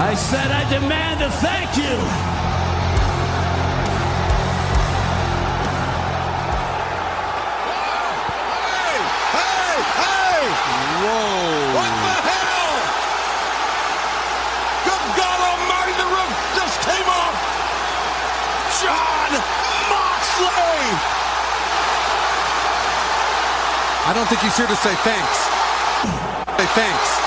I said I demand a thank you. Hey! Whoa. What the hell? Good God Almighty, the roof just came off. John Moxley. I don't think he's here to say thanks. Say thanks.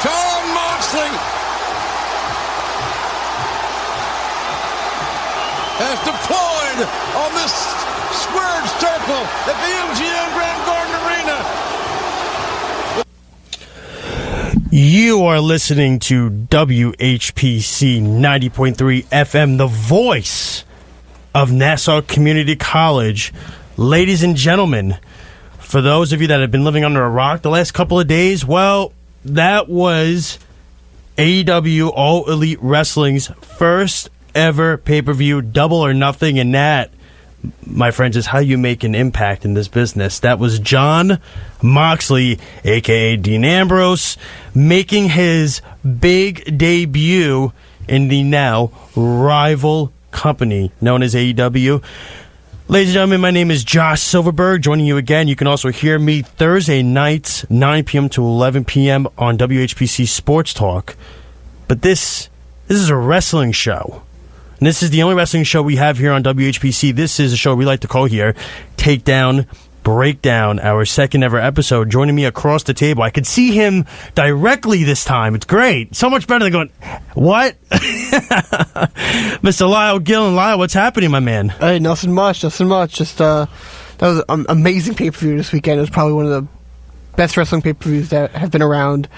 John Moxley has deployed on this squared circle at the MGM Grand Garden Arena. You are listening to WHPC 90.3 FM, the voice of Nassau Community College. Ladies and gentlemen, for those of you that have been living under a rock the last couple of days, well, that was AEW All Elite Wrestling's first ever pay-per-view, Double or Nothing, and that, my friends, is how you make an impact in this business. That was John Moxley, a.k.a. Dean Ambrose, making his big debut in the now rival company known as AEW. Ladies and gentlemen, my name is Josh Silverberg, joining you again. You can also hear me Thursday nights, 9 p.m. to 11 p.m. on WHPC Sports Talk. But this is a wrestling show. And this is the only wrestling show we have here on WHPC. This is a show we like to call here Takedown, Breakdown, our second ever episode. Joining me across the table. I could see him directly this time. It's great. So much better than going, what? Mr. Lyle Gillen. Lyle, what's happening, my man? Hey, nothing much. Just, that was an amazing pay-per-view this weekend. It was probably one of the best wrestling pay-per-views that have been around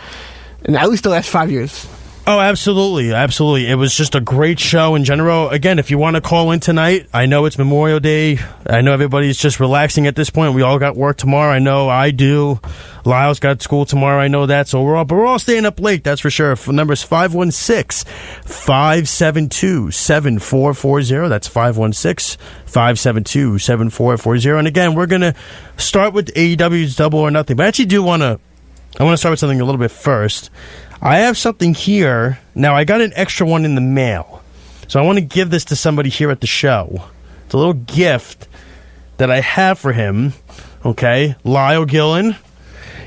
in at least the last 5 years. Oh, absolutely. Absolutely. It was just a great show in general. Again, if you want to call in tonight, I know it's Memorial Day. I know everybody's just relaxing at this point. We all got work tomorrow. I know I do. Lyle's got school tomorrow. I know that. So we're all staying up late. That's for sure. The number is 516-572-7440. That's 516-572-7440. And again, we're going to start with AEW's Double or Nothing. But I actually I want to start with something a little bit first. I have something here. Now, I got an extra one in the mail. So I want to give this to somebody here at the show. It's a little gift that I have for him. Okay? Lyle Gillen,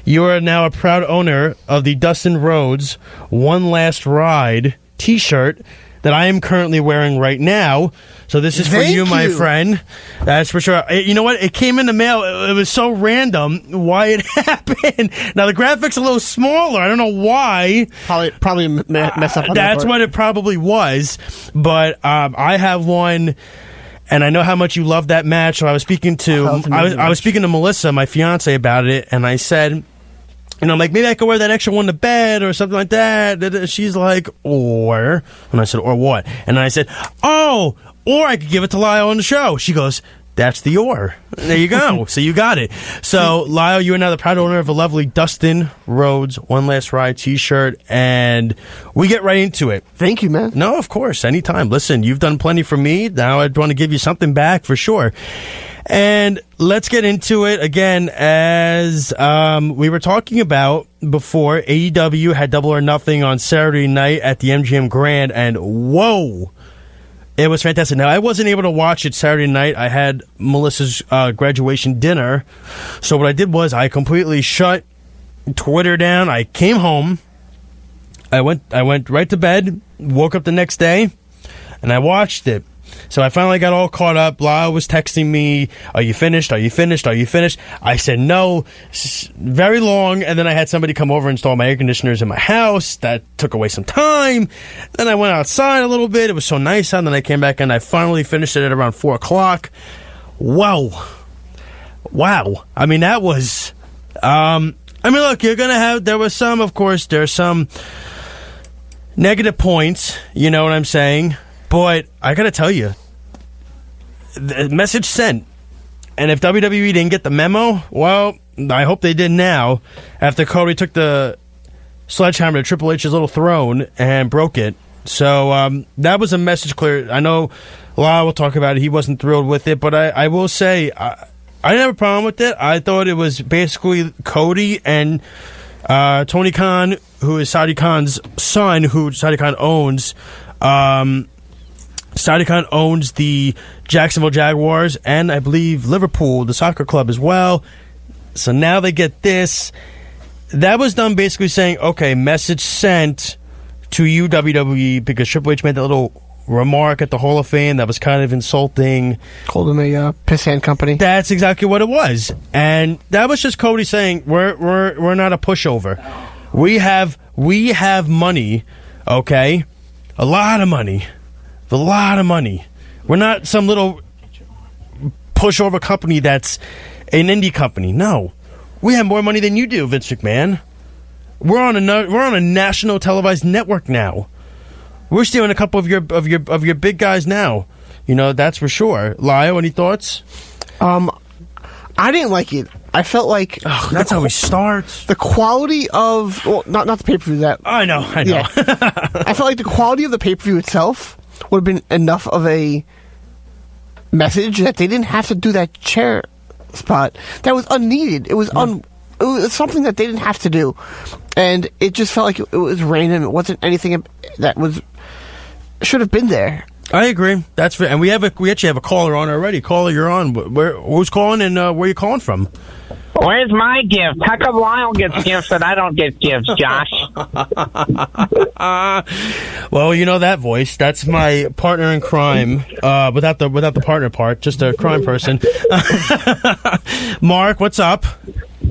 you are now a proud owner of the Dustin Rhodes One Last Ride t-shirt that I am currently wearing right now. So this is for you, my friend. That's for sure. You know what? It came in the mail. It was so random why it happened. Now, the graphic's a little smaller. I don't know why. Probably mess up on that's what it probably was. But I have one, and I know how much you love that match. So I was speaking to Melissa, my fiance, about it, and I said, and I'm like, maybe I could wear that extra one to bed or something like that. She's like, or? And I said, or what? And I said, oh, or I could give it to Lyle on the show. She goes, that's the or. There you go. So you got it. So, Lyle, you are now the proud owner of a lovely Dustin Rhodes One Last Ride t-shirt, and we get right into it. Thank you, man. No, of course. Anytime. Listen, you've done plenty for me. Now I'd want to give you something back for sure. And let's get into it again. As we were talking about before, AEW had Double or Nothing on Saturday night at the MGM Grand, and whoa, it was fantastic. Now, I wasn't able to watch it Saturday night. I had Melissa's graduation dinner, so what I did was I completely shut Twitter down. I came home. I went right to bed, woke up the next day, and I watched it. So I finally got all caught up. Lyle was texting me, are you finished? Are you finished? Are you finished? I said no. Very long. And then I had somebody come over and install my air conditioners in my house. That took away some time. Then I went outside a little bit. It was so nice out. And then I came back and I finally finished it at around 4 o'clock. Wow. I mean, that was... look, you're going to have... There was some, of course, there's some negative points. You know what I'm saying? But I got to tell you, the message sent. And if WWE didn't get the memo, well, I hope they did now. After Cody took the sledgehammer to Triple H's little throne and broke it. So that was a message clear. I know Lyle will talk about it. He wasn't thrilled with it. But I will say, I didn't have a problem with it. I thought it was basically Cody and Tony Khan, who is Saudi Khan's son, who Saudi Khan owns. Saudi Khan owns the Jacksonville Jaguars and I believe Liverpool, the soccer club as well. So now they get this. That was done basically saying, okay, message sent to you, WWE, because Triple H made that little remark at the Hall of Fame that was kind of insulting. Called him a piss hand company. That's exactly what it was. And that was just Cody saying, we're not a pushover. We have money, okay? A lot of money. We're not some little pushover company that's an indie company. No. We have more money than you do, Vince McMahon. We're on a national televised network now. We're stealing a couple of your big guys now. You know, that's for sure. Lyle, any thoughts? I didn't like it. I felt like that's how we start. The quality of not the pay-per-view that I know. Yeah. I felt like the quality of the pay-per-view itself would have been enough of a message that they didn't have to do that chair spot. That was unneeded. It was it was something that they didn't have to do, and it just felt like it was random. It wasn't anything that should have been there. I agree. That's fair. And we actually have a caller on already. Caller, you're on. Who's calling and where are you calling from? Where's my gift? How come Lyle gets gifts and I don't get gifts, Josh? Well, you know that voice. That's my partner in crime. Without the partner part, just a crime person. Mark, what's up?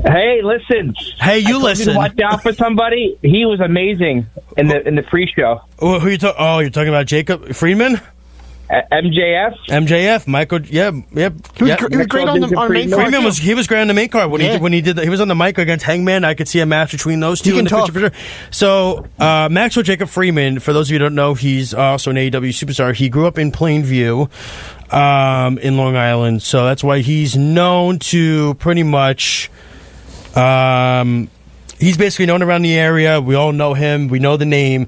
Hey, listen. Hey, you listen. Watch out for somebody. He was amazing in the pre-show. Who you talking? Oh, you're talking about Jacob Friedman? MJF, Michael. Yep. He was great on the main card. Friedman was great on the main card when he was on the mic against Hangman. I could see a match between those two in the future for sure. So Maxwell Jacob Friedman, for those of you who don't know, he's also an AEW superstar. He grew up in Plainview, in Long Island, so that's why he's known to pretty much. He's basically known around the area. We all know him. We know the name,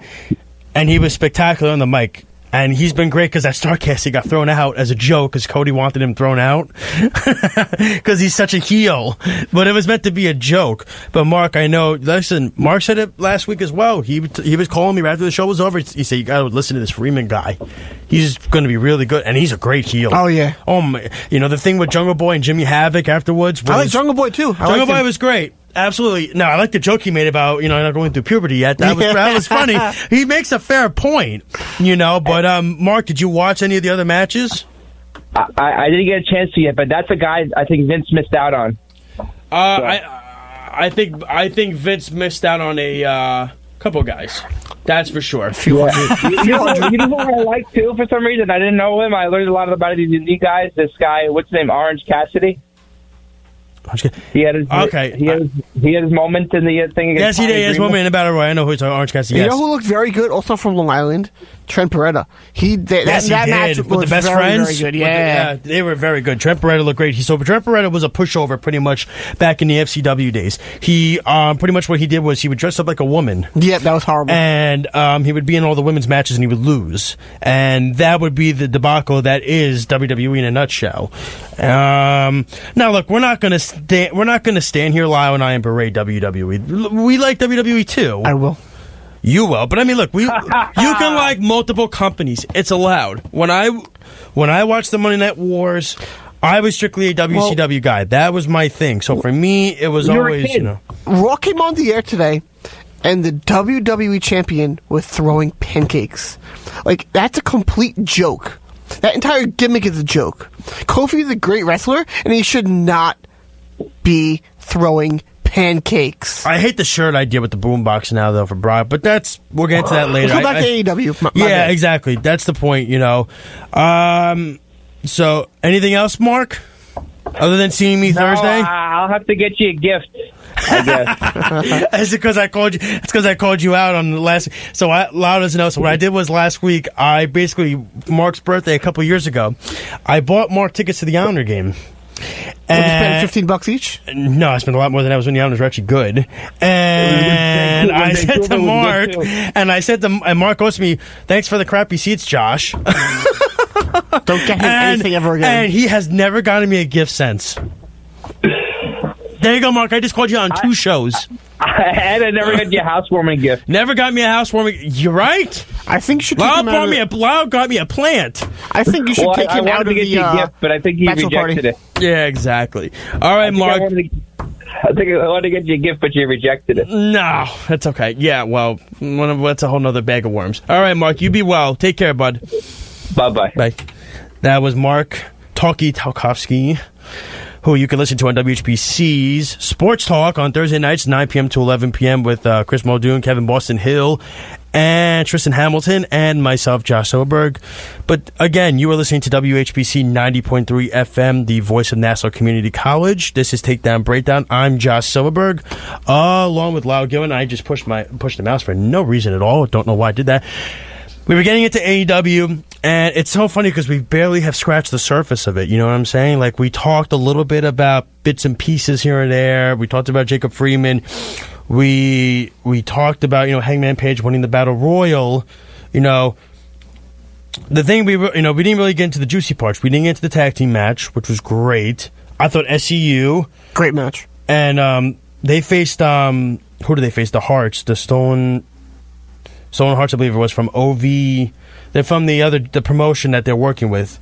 and he was spectacular on the mic. And he's been great because that StarCast, he got thrown out as a joke because Cody wanted him thrown out because he's such a heel. But it was meant to be a joke. But Mark, I know, listen, Mark said it last week as well. He was calling me right after the show was over. He said, you got to listen to this Freeman guy. He's going to be really good. And he's a great heel. Oh, yeah. Oh, my. You know, the thing with Jungle Boy and Jimmy Havoc afterwards. I like Jungle Boy, too. Jungle Boy was great. Absolutely. No, I like the joke he made about, not going through puberty yet. That was funny. He makes a fair point, But, Mark, did you watch any of the other matches? I didn't get a chance to yet, but that's a guy I think Vince missed out on. I think Vince missed out on a couple guys. That's for sure. You know who I like, too, for some reason? I didn't know him. I learned a lot about these unique guys. This guy, what's his name? Orange Cassidy? He had his moment in the thing against Yes, he did. He had his moment in the Battle Royal. I know who he's talking about, Orange Cassidy. You know who looked very good, also from Long Island? Trent Beretta. He did. Yes, that he match did. was With the best very, friends? very good. Yeah. They were very good. Trent Beretta looked great. So Trent Beretta was a pushover pretty much back in the FCW days. He pretty much what he did was he would dress up like a woman. Yeah, that was horrible. And he would be in all the women's matches and he would lose. And that would be the debacle that is WWE in a nutshell. Now look, we're not going to stand here, Lyle and I, and berate WWE. We like WWE too. I will. You will, but I mean, look, you can like multiple companies. It's allowed. When I watched the Monday Night Wars, I was strictly a WCW guy. That was my thing. So for me, it was always, Raw came on the air today, and the WWE champion was throwing pancakes. Like, that's a complete joke. That entire gimmick is a joke. Kofi is a great wrestler, and he should not be throwing pancakes. I hate the shirt idea with the boombox now, though, for Brock, but we'll get into that later. Let's go back to AEW. My bad. Exactly. That's the point, So, anything else, Mark? Other than seeing me Thursday? I'll have to get you a gift, I guess. It's because I called you. It's because I called you out on the last. So Lyle doesn't know. So what I did was last week, I basically Mark's birthday a couple of years ago, I bought Mark tickets to the Islander game. And you spend $15 each? No, I spent a lot more than that was when the Islanders were actually good. And I said to Mark, and Mark goes to me, "Thanks for the crappy seats, Josh." Don't get him anything ever again. And he has never gotten me a gift since. There you go, Mark. I just called you on 2 shows. And I never got you a housewarming gift. Never got me a housewarming. You're right. I think you should take Lyle him out of Lyle got me a plant. I think you should take him out of to get the you a gift, but I think he bachelor rejected party. it. Yeah, exactly. All right, Mark. I wanted to get you a gift, but you rejected it. No, that's okay. Yeah, well, that's a whole nother bag of worms. All right, Mark, you be well. Take care, bud. Bye-bye. Bye. That was Mark Talkowski, who you can listen to on WHPC's Sports Talk on Thursday nights, 9 p.m. to 11 p.m. with Chris Muldoon, Kevin Boston Hill, and Tristan Hamilton, and myself, Josh Silverberg. But again, you are listening to WHPC 90.3 FM, the voice of Nassau Community College. This is Takedown Breakdown. I'm Josh Silverberg, along with Lyle Gillen. I just pushed the mouse for no reason at all. Don't know why I did that. We were getting into AEW, and it's so funny because we barely have scratched the surface of it. You know what I'm saying? Like, we talked a little bit about bits and pieces here and there. We talked about Jacob Freeman. We talked about, Hangman Page winning the Battle Royal. The thing we didn't really get into the juicy parts. We didn't get into the tag team match, which was great. I thought SCU. Great match. And they faced, who did they face? The Hearts, the Stolen Hearts, I believe it was, from OV. They're from the promotion that they're working with,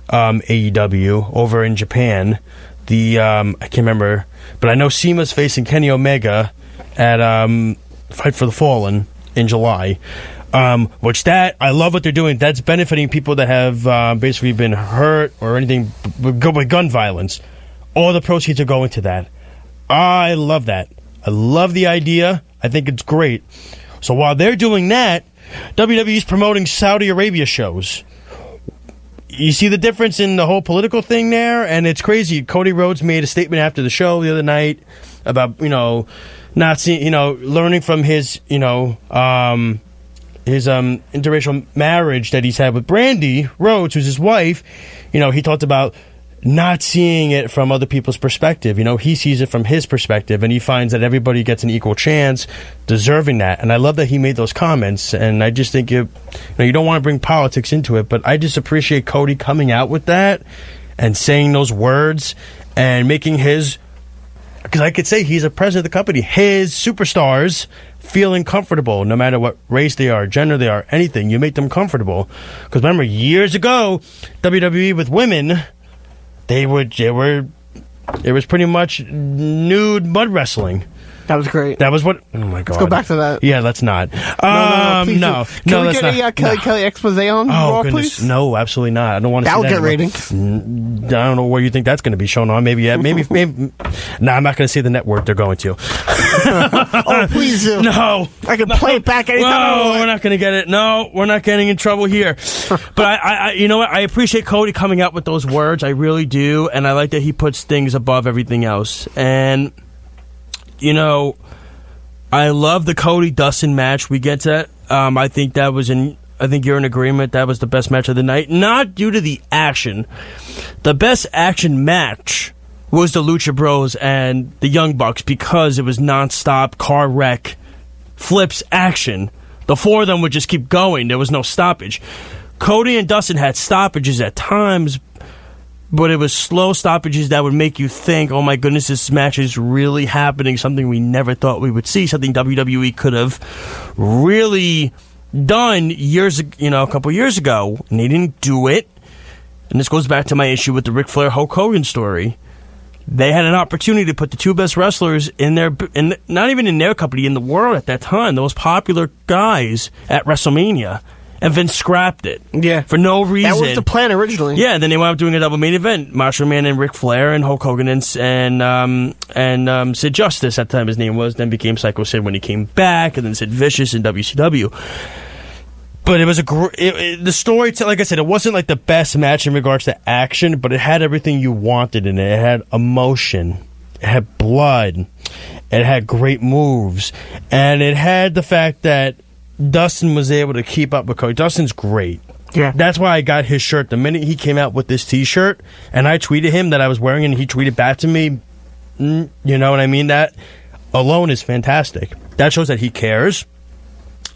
AEW, over in Japan. I can't remember, but I know CIMA's facing Kenny Omega at Fight for the Fallen in July. I love what they're doing. That's benefiting people that have basically been hurt or anything with gun violence. All the proceeds are going to that. I love that. I love the idea. I think it's great. So while they're doing that, WWE's promoting Saudi Arabia shows. You see the difference in the whole political thing there? And it's crazy. Cody Rhodes made a statement after the show the other night about, not seeing, learning from his interracial marriage that he's had with Brandy Rhodes, who's his wife. He talked about not seeing it from other people's perspective. He sees it from his perspective, and he finds that everybody gets an equal chance, deserving that. And I love that he made those comments, and I just think you don't want to bring politics into it, but I just appreciate Cody coming out with that and saying those words and making his, because I could say he's a president of the company, his superstars feeling comfortable no matter what race they are, gender they are, anything. You make them comfortable. Because remember, years ago, WWE with women, it was pretty much nude mud wrestling. That was great. That was what. Oh my god. Let's go back to that. Yeah, let's not. Please no. Can we get a Kelly expose on Raw, goodness, please? No, absolutely not. I don't want to. That'll see that get anymore. ratings. I don't know where you think that's going to be shown on. Maybe. No, I'm not going to say the network they're going to. Oh, please do. No, I can play it back anytime. No, we're not going to get it. No, we're not getting in trouble here. But I, you know what? I appreciate Cody coming out with those words. I really do, and I like that he puts things above everything else. And I love the Cody Dustin match. We get to that. I think you're in agreement. That was the best match of the night. Not due to the action. The best action match was the Lucha Bros and the Young Bucks because it was nonstop car wreck, flips, action. The four of them would just keep going. There was no stoppage. Cody and Dustin had stoppages at times, but it was slow stoppages that would make you think, oh my goodness, this match is really happening, something we never thought we would see, something WWE could have really done a couple years ago, and they didn't do it. And this goes back to my issue with the Ric Flair Hulk Hogan story. They had an opportunity to put the two best wrestlers not even in their company, in the world at that time, the most popular guys at WrestleMania. And Vince scrapped it. Yeah. For no reason. That was the plan originally. Yeah, then they wound up doing a double main event. Macho Man and Ric Flair and Hulk Hogan and Sid Justice, at the time his name was, then became Psycho Sid when he came back, and then Sid Vicious in WCW. But it was the story, like I said, it wasn't like the best match in regards to action, but it had everything you wanted in it. It had emotion. It had blood. It had great moves. And it had the fact that Dustin was able to keep up with Cody. Dustin's great. Yeah. That's why I got his shirt. The minute he came out with this T-shirt, and I tweeted him that I was wearing it, and he tweeted back to me, you know what I mean? That alone is fantastic. That shows that he cares.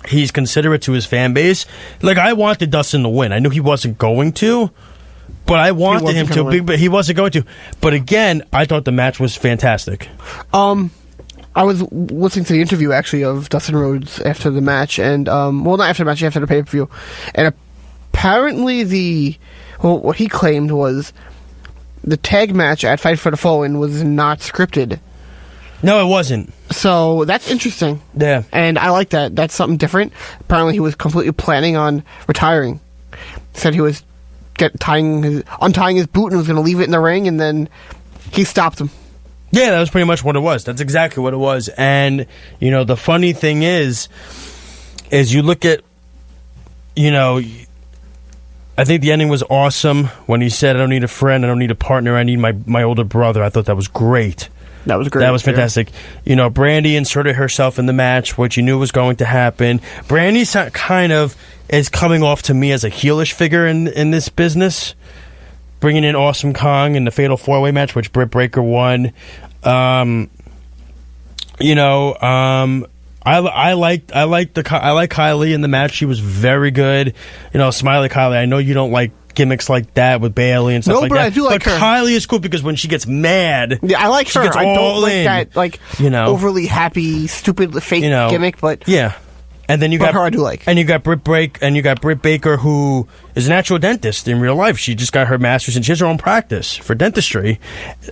He's considerate to his fan base. Like, I wanted Dustin to win. I knew he wasn't going to, But I wanted him to, but he wasn't going to. But again, I thought the match was fantastic. I was listening to the interview, actually, of Dustin Rhodes after the match, and, not after the match, after the pay-per-view. And apparently what he claimed was the tag match at Fight for the Fallen was not scripted. No, it wasn't. So that's interesting. Yeah. And I like that. That's something different. Apparently he was completely planning on retiring. Said he was untying his boot and was going to leave it in the ring, and then he stopped him. Yeah, that was pretty much what it was. That's exactly what it was. And, the funny thing is you look at, I think the ending was awesome when he said, I don't need a friend, I don't need a partner, I need my older brother. I thought that was great. That was great. That was fantastic. Yeah. Brandy inserted herself in the match, which you knew was going to happen. Brandy kind of is coming off to me as a heelish figure in this business. Bringing in Awesome Kong in the Fatal 4-Way match, which Britt Baker won. I like Kylie in the match. She was very good. Smiley Kylie. I know you don't like gimmicks like that with Bailey and stuff like that. No, but I do like her. But Kylie is cool because when she gets mad, yeah, I like her. Gets I don't all like in, that, overly happy, stupid, fake gimmick. But yeah. And then you got her I do like. And you got Britt Baker, who is a natural dentist in real life. She just got her master's and she has her own practice for dentistry.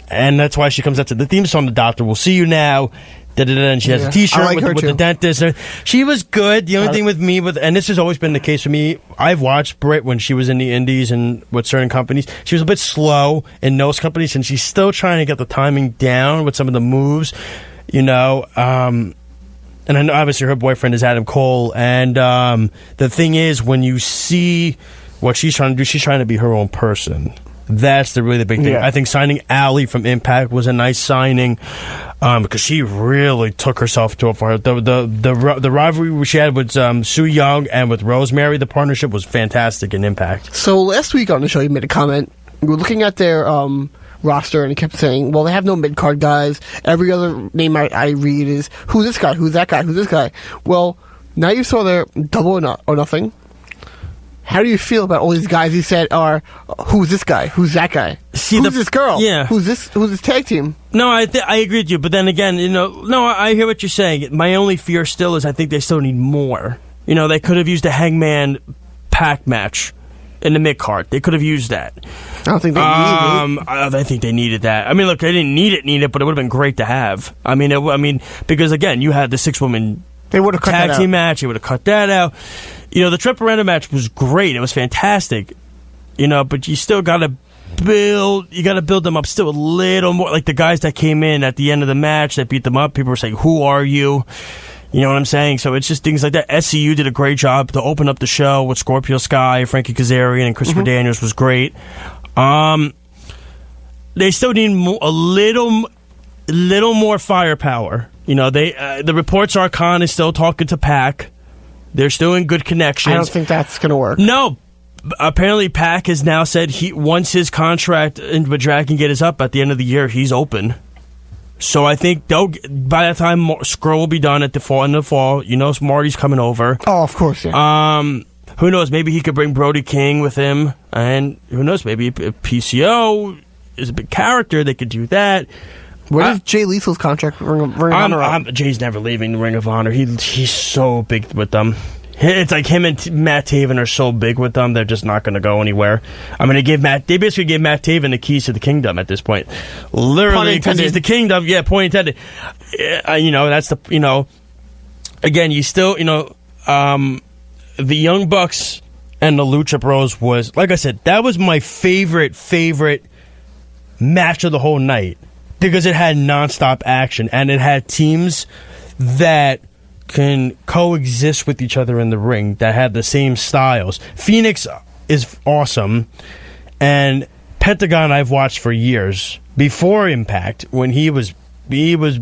And that's why she comes out to the theme song, The Doctor Will See You Now. And she has a t-shirt with the dentist. She was good. The only thing with me, and this has always been the case for me, I've watched Britt when she was in the indies and with certain companies. She was a bit slow in those companies, and she's still trying to get the timing down with some of the moves, and I know obviously her boyfriend is Adam Cole, and the thing is, when you see what she's trying to do, she's trying to be her own person. That's the really big thing. Yeah. I think signing Allie from Impact was a nice signing because she really took herself to a far. The rivalry she had with Su Yung and with Rosemary, the partnership was fantastic in Impact. So last week on the show, you made a comment. We were looking at their roster, and he kept saying, well, they have no mid-card guys. Every other name I read is, who's this guy, who's that guy, who's this guy? Well, now you saw their Double or Nothing. How do you feel about all these guys he said are, who's this guy, who's that guy? Who's this girl? Yeah. Who's this tag team? No, I agree with you, but then again, I hear what you're saying. My only fear still is I think they still need more. They could have used a Hangman Pac match in the mid-card. They could have used that. I don't think they needed it. I think they needed that. I mean, look, they didn't need it, but it would have been great to have. I mean, because again, you had the 6-woman tag team match. They would have cut that out. The Triple match was great. It was fantastic. But you still got to build. You got to build them up still a little more. Like the guys that came in at the end of the match that beat them up. People were saying, "Who are you?" You know what I'm saying? So it's just things like that. SCU did a great job to open up the show with Scorpio Sky, Frankie Kazarian, and Christopher Daniels was great. They still need a little more firepower. The reports are Khan is still talking to Pac. They're still in good connections. I don't think that's going to work. No. Apparently, Pac has now said once his contract with Dragon Gate is up at the end of the year, he's open. So I think by the time Skrull will be done in the fall, Marty's coming over. Oh, of course, yeah. Who knows? Maybe he could bring Brody King with him, and who knows? Maybe if PCO is a big character, they could do that. Where does Jay Lethal's contract Ring of Honor? Jay's never leaving the Ring of Honor. He's so big with them. It's like him and Matt Taven are so big with them, they're just not going to go anywhere. I mean, they basically gave Matt Taven the keys to the kingdom at this point. Literally, because he's the kingdom. Yeah, point intended. That's the, again, you still, the Young Bucks and the Lucha Bros was, like I said, that was my favorite match of the whole night. Because it had nonstop action, and it had teams that can coexist with each other in the ring, that had the same styles. Phoenix is awesome, and Pentagon I've watched for years, before Impact, when he was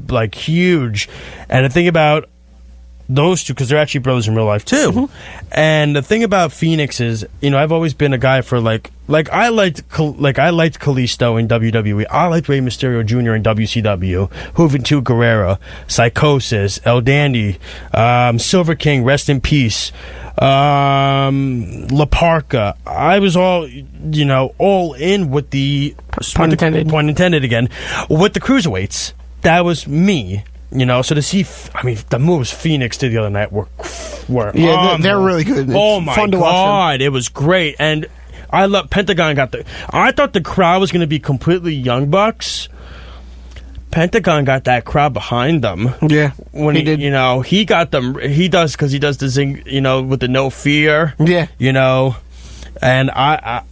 like huge. And the thing about those two, because they're actually brothers in real life too, and the thing about Phoenix is, I've always been a guy for like Like I liked Kalisto in WWE. I liked Rey Mysterio Jr. in WCW. Juventud Guerrera, Psychosis, El Dandy, Silver King, rest in peace. La Parka. I was all in with the pun intended again with the cruiserweights. That was me. So to see, the moves Phoenix did the other night were they're really good. It's oh my fun to watch them. it was great, and I love Pentagon I thought the crowd was going to be completely Young Bucks. Pentagon got that crowd behind them. Yeah, when he did. He got them. He does because he does the zing. With the no fear. Yeah. And I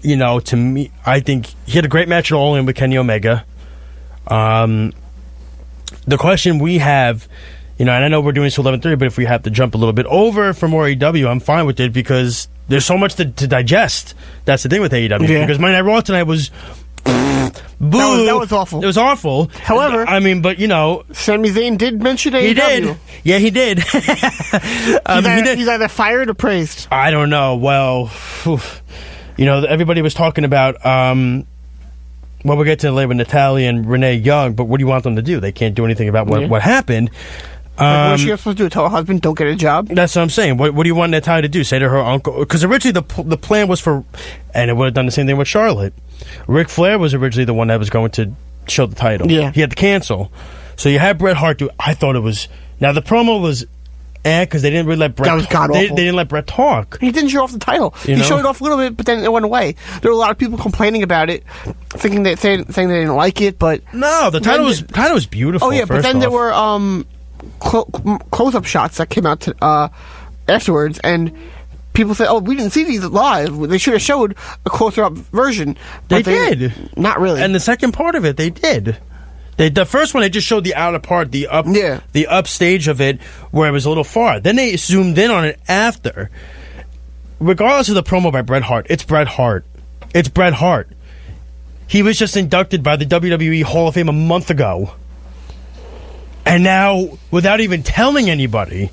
to me, I think he had a great match at All In with Kenny Omega. The question we have, and I know we're doing this till 11:30, but if we have to jump a little bit over for more AEW, I'm fine with it because there's so much to digest. That's the thing with AEW. Yeah. Because Monday Night Raw tonight was boo. That was awful. It was awful. However, Sami Zayn did mention AEW. He did. Yeah, he did. He's either fired or praised. I don't know. Well, everybody was talking about. We'll get to later with Natalia and Renee Young, but what do you want them to do? They can't do anything about what happened. What's she supposed to do? Tell her husband, don't get a job? That's what I'm saying. What do you want Natalia to do? Say to her uncle? Because originally the plan was for, and it would have done the same thing with Charlotte. Ric Flair was originally the one that was going to show the title. Yeah. He had to cancel. So you had Bret Hart do it. I thought it was... Now, the promo was... because they didn't really let Bret... That was god-awful. They didn't let Bret talk. He didn't show off the title. He showed it off a little bit, but then it went away. There were a lot of people complaining about it, saying they didn't like it, but... No, the title was beautiful. Oh, yeah, but then there were close-up shots that came out afterwards, and people said, we didn't see these live. They should have showed a closer-up version. They did. Not really. And the second part of it, they did. The first one, they just showed the outer part, the up stage of it, where it was a little far. Then they zoomed in on it after. Regardless of the promo by Bret Hart, it's Bret Hart. It's Bret Hart. He was just inducted by the WWE Hall of Fame a month ago. And now, without even telling anybody,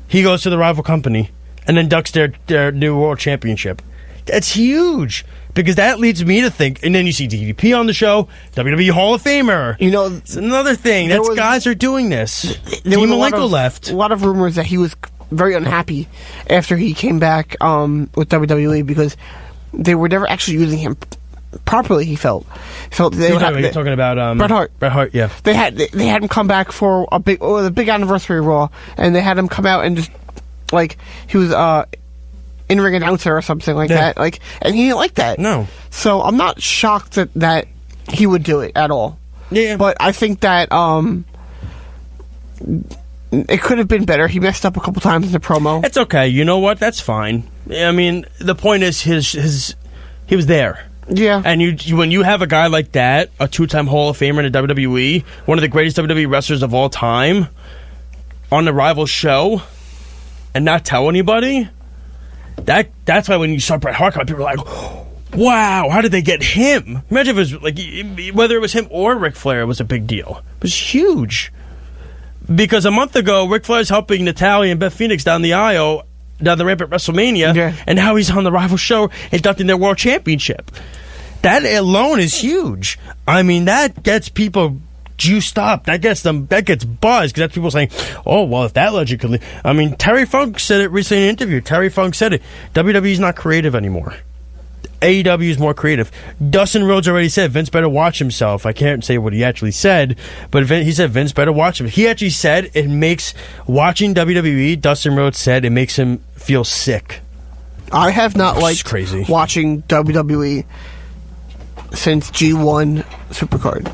he goes to the rival company and inducts their new world championship. That's huge. Because that leads me to think, and then you see DDP on the show, WWE Hall of Famer. It's another thing. Guys are doing this. Dean Malenko left. A lot of rumors that he was very unhappy after he came back with WWE because they were never actually using him properly. He felt you're talking about Bret Hart. Bret Hart, yeah. They had him come back for the big anniversary Raw, and they had him come out and just he was in-ring announcer or something like that, and he didn't like that. No. So I'm not shocked that he would do it at all. Yeah. But I think that it could have been better. He messed up a couple times in the promo. It's okay. You know what? That's fine. I mean, the point is he was there. Yeah. And when you have a guy like that, a two-time Hall of Famer in the WWE, one of the greatest WWE wrestlers of all time, on the rival show, and not tell anybody... That's why when you saw Bret Hart come, people were like, wow, how did they get him? Imagine if it was whether it was him or Ric Flair, it was a big deal. It was huge. Because a month ago, Ric Flair's helping Natalia and Beth Phoenix down the ramp at WrestleMania, and now he's on the rival show inducting their world championship. That alone is huge. I mean, that gets people juiced up. That gets buzz, because that's people saying, oh, well, if that legend could leave. I mean, Terry Funk said it recently in an interview. Terry Funk said it. WWE's not creative anymore. AEW is more creative. Dustin Rhodes already said Vince better watch himself. I can't say what he actually said, but he said Vince better watch him. He actually said it makes watching WWE, Dustin Rhodes said, it makes him feel sick. I have not liked crazy. Watching WWE since G1 Supercard.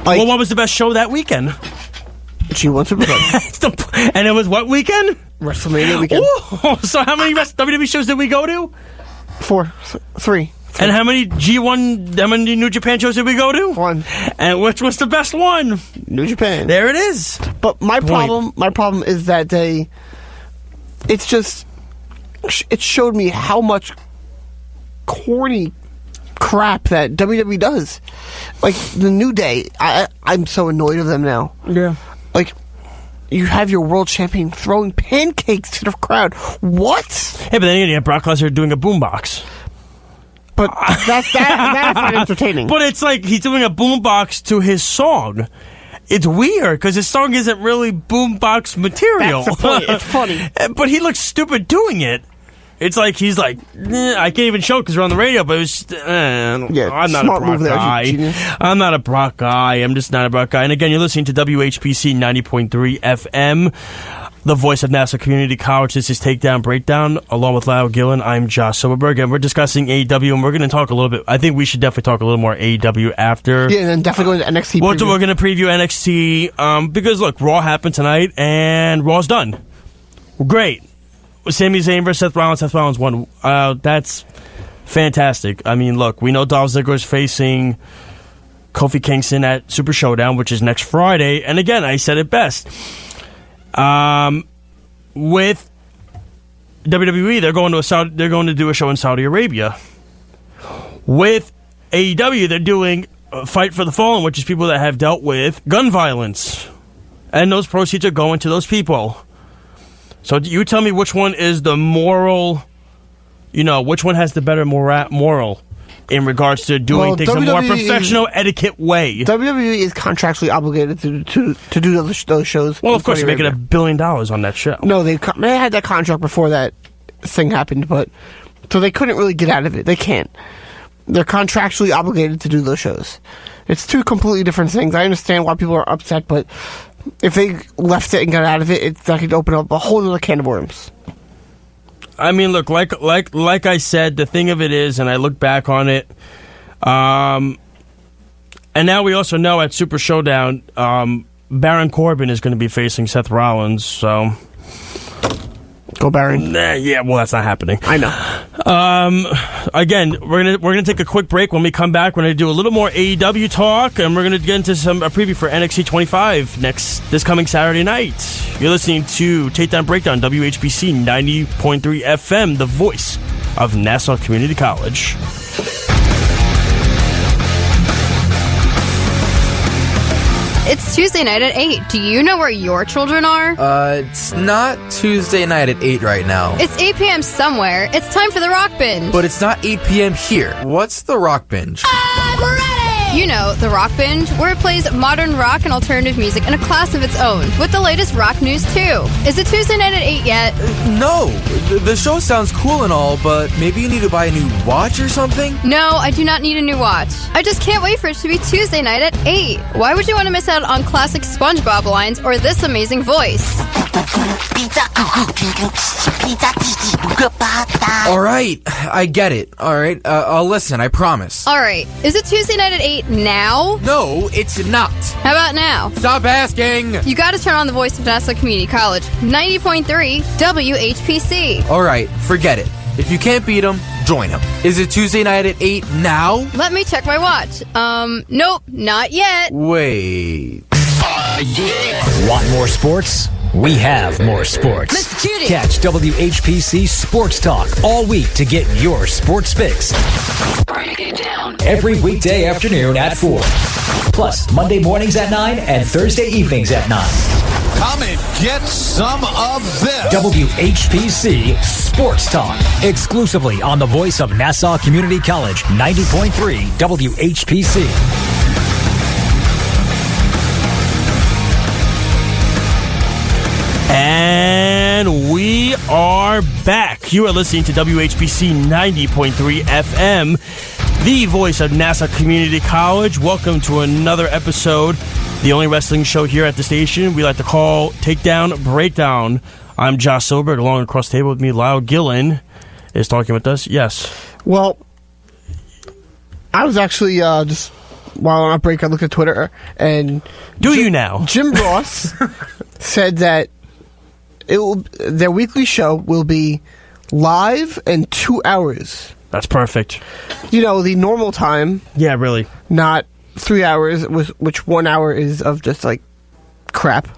Well, what was the best show that weekend? G1 Supercard. And it was what weekend? WrestleMania weekend. Ooh, so how many WWE shows did we go to? 3. And how many New Japan shows did we go to? 1. And which was the best one? New Japan. There it is. But my problem is that it showed me how much corny crap that WWE does. Like the New Day, I'm so annoyed of them now. Yeah. Like, you have your world champion throwing pancakes to the crowd. What? Hey, but then you have Brock Lesnar doing a boombox. But that's not entertaining. But it's like he's doing a boombox to his song. It's weird because his song isn't really boombox material. That's the point. It's funny. But he looks stupid doing it. It's like he's like, I can't even show it because we're on the radio, but it's I'm not a Brock guy. I'm not a Brock guy. I'm just not a Brock guy. And again, you're listening to WHPC 90.3 FM, the voice of Nassau Community College. This is Takedown Breakdown, along with Lyle Gillen. I'm Josh Silverberg, and we're discussing AEW, and we're going to talk a little bit. I think we should definitely talk a little more AEW after. Yeah, and then definitely go into NXT. We're going to preview NXT because, look, Raw happened tonight, and Raw's done. Great. Sami Zayn versus Seth Rollins. Seth Rollins won. That's fantastic. I mean, look, we know Dolph Ziggler's facing Kofi Kingston at Super Showdown, which is next Friday. And again, I said it best. With WWE, they're going to do a show in Saudi Arabia. With AEW, they're doing a Fight for the Fallen, which is people that have dealt with gun violence, and those proceeds are going to those people. So you tell me which one is the moral, which one has the better moral in regards to doing things in a more professional etiquette way. WWE is contractually obligated to do those shows. Well, of course, you're making $1 billion on that show. No, they had that contract before that thing happened, but so they couldn't really get out of it. They can't. They're contractually obligated to do those shows. It's two completely different things. I understand why people are upset, but if they left it and got out of it, that could open up a whole other can of worms. I mean, look, like I said, the thing of it is, and I look back on it, and now we also know at Super Showdown, Baron Corbin is going to be facing Seth Rollins, so go Baron. Yeah, well, that's not happening. I know. Again, we're gonna take a quick break. When we come back, we're gonna do a little more AEW talk, and we're gonna get into a preview for NXT 25 this coming Saturday night. You're listening to Takedown Breakdown, WHPC 90.3 FM, the voice of Nassau Community College. It's Tuesday night at 8. Do you know where your children are? It's not Tuesday night at 8 right now. It's 8 p.m. somewhere. It's time for the Rock Binge. But it's not 8 p.m. here. What's the Rock Binge? I'm ready! You know, the Rock Binge, where it plays modern rock and alternative music in a class of its own, with the latest rock news, too. Is it Tuesday night at 8 yet? No. The show sounds cool and all, but maybe you need to buy a new watch or something? No, I do not need a new watch. I just can't wait for it to be Tuesday night at 8. Why would you want to miss out on classic SpongeBob lines or this amazing voice? All right, I get it. All right, I'll listen, I promise. All right, is it Tuesday night at 8 now? No, it's not. How about now? Stop asking. You got to turn on the voice of Nassau Community College, 90.3 WHPC. All right, forget it. If you can't beat them, join them. Is it Tuesday night at 8 now? Let me check my watch. Nope, not yet. Wait. Want more sports? We have more sports. Let's shoot it. Catch WHPC Sports Talk all week to get your sports fix. Break it down. Every weekday afternoon at 4. Plus, Monday mornings at 9 and Thursday evenings at 9. Come and get some of this. WHPC Sports Talk. Exclusively on the voice of Nassau Community College, 90.3 WHPC. And we are back. You are listening to WHPC 90.3 FM, the voice of Nassau Community College. Welcome to another episode, the only wrestling show here at the station we like to call Takedown Breakdown. I'm Josh Silberg, along across the table with me, Lyle Gillen is talking with us. Yes. Well, I was actually just while on a break, I looked at Twitter and you now? Jim Ross said that their weekly show will be live in 2 hours. That's perfect. You know, the normal time. Yeah, really. Not 3 hours, which 1 hour is of just like crap.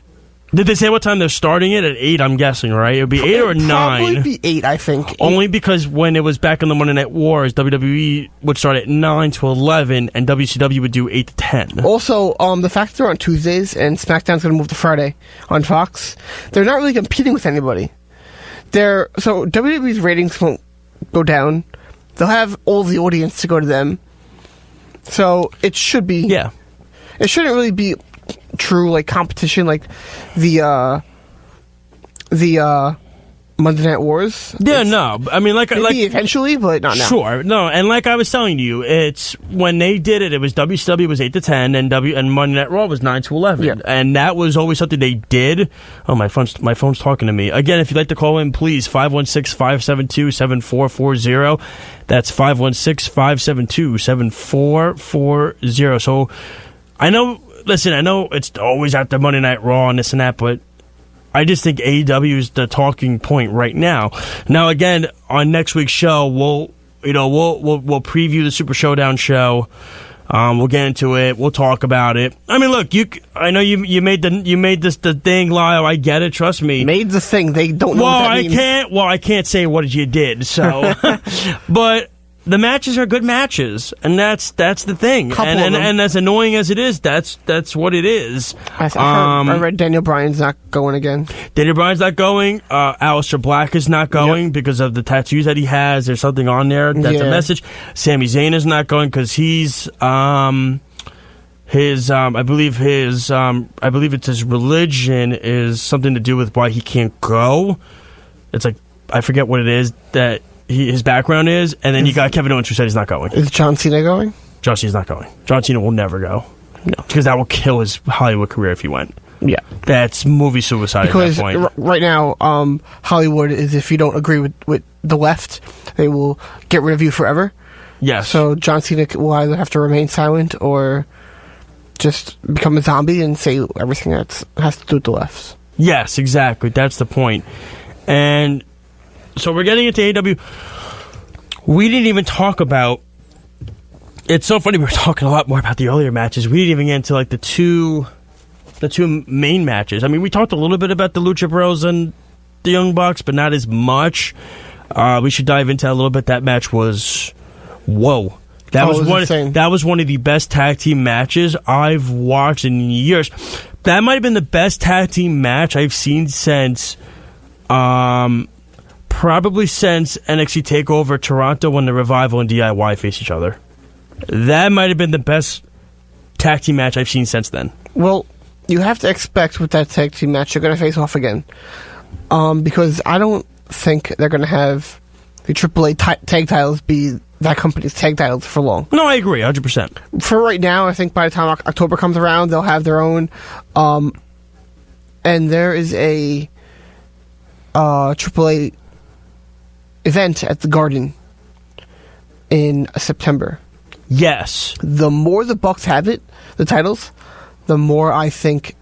Did they say what time they're starting it? At 8, I'm guessing, right? It would be 8 or 9. Probably be 8, I think. Only because when it was back in the Monday Night Wars, WWE would start at 9 to 11, and WCW would do 8 to 10. Also, the fact that they're on Tuesdays and SmackDown's going to move to Friday on Fox, they're not really competing with anybody. So WWE's ratings won't go down. they'll have all the audience to go to them. So it should be. Yeah. It shouldn't really be true like competition like the Monday Night Wars. Yeah, no. I mean, maybe eventually, but not now. Sure, no. And like I was telling you, it's when they did it. It was WCW was 8 to 10, and Monday Night Raw was 9 to 11. Yeah. And that was always something they did. Oh, my phone's talking to me again. If you'd like to call in, please 516-572-7440. That's 516-572-7440. So I know. Listen, I know it's always after Monday Night Raw and this and that, but I just think AEW is the talking point right now. Now, again, on next week's show, we'll preview the Super Showdown show. We'll get into it. We'll talk about it. I mean, look, I know you made this the thing, Lyle. I get it. Trust me. Made the thing. They don't know what that means. I can't say what you did. So, but the matches are good matches, and that's the thing. And as annoying as it is, that's what it is. I read Daniel Bryan's not going again. Daniel Bryan's not going. Aleister Black is not going because of the tattoos that he has. There's something on there that's a message. Sami Zayn is not going because he's I believe it's his religion is something to do with why he can't go. It's like I forget what it is that his background is, and then you got Kevin Owens who said he's not going. Is John Cena going? John Cena's not going. John Cena will never go. No. Because that will kill his Hollywood career if he went. Yeah. That's movie suicide at that point. Right now, Hollywood is if you don't agree with the left, they will get rid of you forever. Yes. So John Cena will either have to remain silent or just become a zombie and say everything that has to do with the left. Yes, exactly. That's the point. And so we're getting into AEW. We didn't even talk about... It's so funny, we were talking a lot more about the earlier matches. We didn't even get into like the two main matches. I mean, we talked a little bit about the Lucha Bros and the Young Bucks, but not as much. We should dive into that a little bit. That match was... Whoa. That was one of the best tag team matches I've watched in years. That might have been the best tag team match I've seen since... probably since NXT Takeover Toronto when the Revival and DIY face each other. That might have been the best tag team match I've seen since then. Well, you have to expect with that tag team match, they're going to face off again. Because I don't think they're going to have the AAA tag titles be that company's tag titles for long. No, I agree, 100%. For right now, I think by the time October comes around, they'll have their own. And there is a AAA event at the Garden in September. Yes. The more the Bucks have it, the titles, the more I think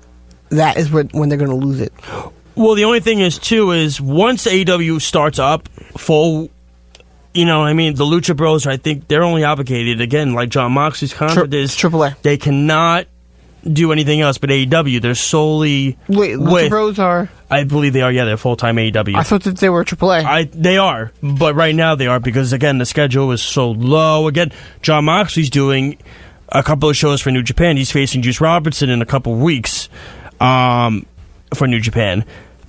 that is when they're going to lose it. Well, the only thing is, too, is once AEW starts up full, you know what I mean, the Lucha Bros, I think they're only obligated, again, like John Moxley's contract is, AAA. They cannot do anything else but AEW. They're solely... Wait, Lucha Bros are... I believe they are, yeah, they're full-time AEW. I thought that they were AAA. They are, but right now they are because, again, the schedule is so low. Again, John Moxley's doing a couple of shows for New Japan. He's facing Juice Robinson in a couple of weeks for New Japan.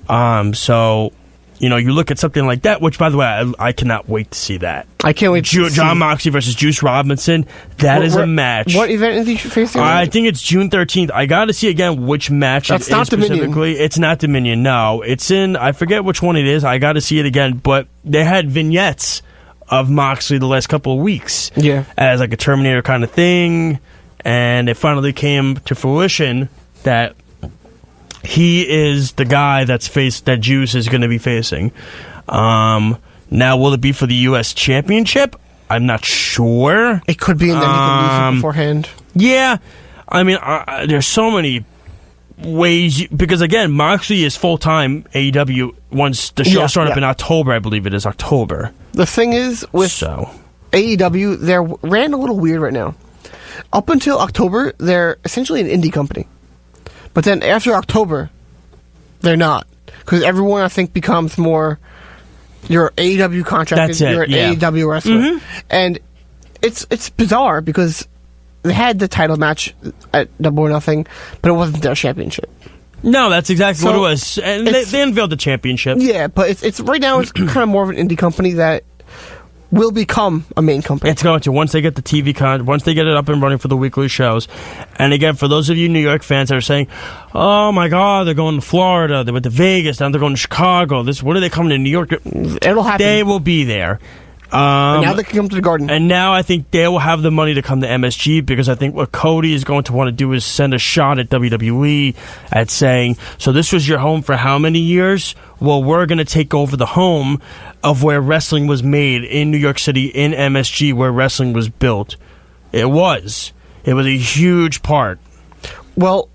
So, you know, you look at something like that, which, by the way, I cannot wait to see that. I can't wait to see. John Moxley versus Juice Robinson. That is a match. What event is he facing? I think it's June 13th. I got to see again which match That's it is not specifically. Dominion. It's not Dominion, no. It's in, I forget which one it is. I got to see it again. But they had vignettes of Moxley the last couple of weeks. Yeah. As like a Terminator kind of thing. And it finally came to fruition that he is the guy that Juice is going to be facing. Now, will it be for the U.S. Championship? I'm not sure. It could be, and then he can lose it beforehand. Yeah. I mean, there's so many ways. Because, again, Moxley is full-time AEW once the show started up in October. I believe it is October. The thing is, with AEW, they're ran a little weird right now. Up until October, they're essentially an indie company. But then after October, they're not. Because everyone, I think, becomes more... You're AEW contracted, you're an AEW wrestler. Mm-hmm. And it's bizarre because they had the title match at Double or Nothing, but it wasn't their championship. No, that's exactly what it was. And they unveiled the championship. Yeah, but it's right now it's kind of more of an indie company that will become a main company. It's going to, once they get the TV once they get it up and running for the weekly shows. And again, for those of you New York fans that are saying, oh my God, they're going to Florida, they went to Vegas, now they're going to Chicago, when are they coming to New York? It'll happen. They will be there. And now they can come to the Garden. And now I think they will have the money to come to MSG, because I think what Cody is going to want to do is send a shot at WWE at saying, so this was your home for how many years? Well, we're going to take over the home of where wrestling was made in New York City, in MSG, where wrestling was built. It was a huge part. Well,